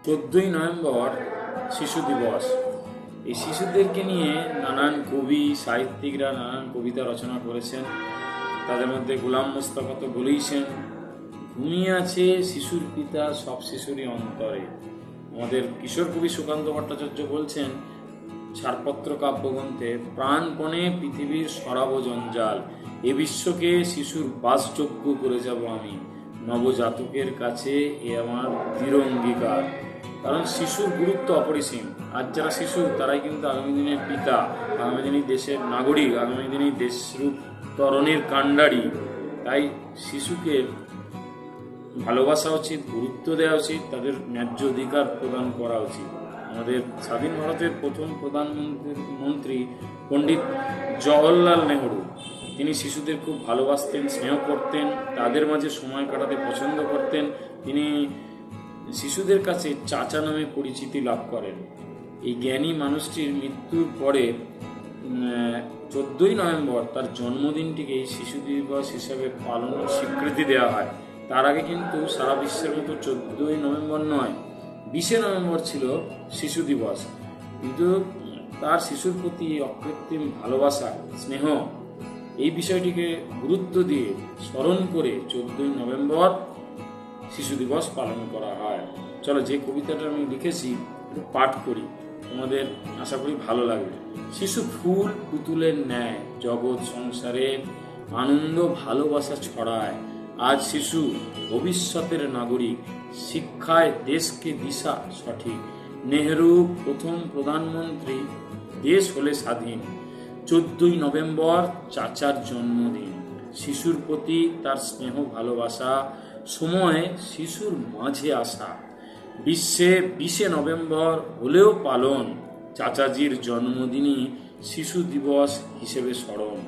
14ই November শিশু দিবস। এই শিশুদেরকে নিয়ে নানান কবি সাহিত্যিকরা নানান কবিতা রচনা করেছেন। তাদের মধ্যে গোলাম মোস্তফা তো বলেইছেন, ঘুমিয়ে আছে শিশুর পিতা সব শিশুরই অন্তরে। আমাদের কিশোর কবি সুকান্ত ভট্টাচার্য বলছেন ছাড়পত্র কাব্যগ্রন্থে, প্রাণপণে পৃথিবীর সরাব জঞ্জাল, এ বিশ্বকে শিশুর বাসযোগ্য করে যাব আমি, নবজাতকের কাছে এ আমার দৃঢ় অঙ্গীকার। কারণ শিশুর গুরুত্ব অপরিসীম। আজ যারা শিশু তারাই কিন্তু আগামী দিনের পিতা, আগামী দিনের দেশের নাগরিক, আগামী দিনের দেশরূপ তরণের কাণ্ডারি। তাই শিশুকে ভালোবাসা উচিত, গুরুত্ব দেওয়া উচিত, তাদের ন্যায্য অধিকার প্রদান করা উচিত। আমাদের স্বাধীন ভারতের প্রথম প্রধানমন্ত্রী পণ্ডিত জওহরলাল নেহরু, তিনি শিশুদের খুব ভালোবাসতেন, স্নেহ করতেন, তাদের মাঝে সময় কাটাতে পছন্দ করতেন। তিনি শিশুদের কাছে চাচা নামে পরিচিতি লাভ করেন। এই জ্ঞানী মানুষটির মৃত্যুর পরে 14ই নভেম্বর তার জন্মদিনটিকে শিশু দিবস হিসাবে পালনের স্বীকৃতি দেওয়া হয়। তার আগে কিন্তু সারা বিশ্বের মতো 14ই নভেম্বর নয়, 20শে নভেম্বর ছিল শিশু দিবস। কিন্তু তার শিশুর প্রতি অকৃত্রিম ভালোবাসা, স্নেহ, এই বিষয়টিকে গুরুত্ব দিয়ে স্মরণ করে 14ই নভেম্বর শিশু দিবস পালন করা হয়। চলো, যে কবিতাটা আমি লিখেছি একটু পাঠ করি, তোমাদের আশা করি ভালো লাগবে। শিশু ফুল পুতুলের ন্যায় জগৎ সংসারে আনন্দ ভালোবাসা ছড়ায়। আজ শিশু ভবিষ্যতের নাগরিক, শিক্ষায় দেশকে দিশা সঠিক। নেহরু প্রথম প্রধানমন্ত্রী, দেশ হলে স্বাধীন। 14ই নভেম্বর চাচার জন্মদিন। শিশুর প্রতি তার স্নেহ ভালোবাসা, সময় শিশুর মাঝে আসা। বিশ্বে 20শে নভেম্বর হলেও পালন, চাচাজির জন্মদিনই শিশু দিবস হিসেবে স্মরণ।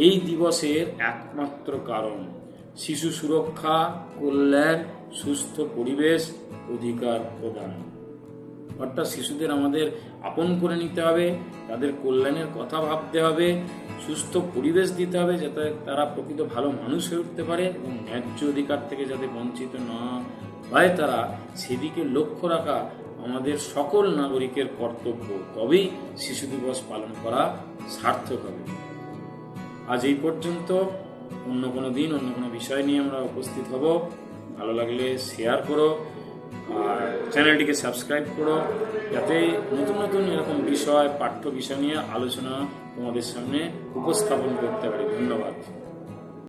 এই দিবসের একমাত্র কারণ শিশু সুরক্ষা, কল্যাণ, সুস্থ পরিবেশ, অধিকার প্রদান। অর্থাৎ শিশুদের আমাদের আপন করে নিতে হবে, তাদের কল্যাণের কথা ভাবতে হবে, সুস্থ পরিবেশ দিতে হবে যাতে তারা প্রকৃত ভালো মানুষ হয়ে উঠতে পারে এবং ন্যায্য অধিকার থেকে যাতে বঞ্চিত না হয় তারা, সেদিকে লক্ষ্য রাখা আমাদের সকল নাগরিকের কর্তব্য। তবেই শিশু দিবস পালন করা সার্থক হবে। আজ এই পর্যন্ত। অন্য কোনো দিন অন্য কোনো বিষয় নিয়ে আমরা উপস্থিত হব। ভালো লাগলে শেয়ার করো আর চ্যানেলটিকে সাবস্ক্রাইব করো, যাতে নতুন নতুন এরকম বিষয়, পাঠ্য বিষয় নিয়ে আলোচনা তোমাদের সামনে উপস্থাপন করতে পারি। ধন্যবাদ।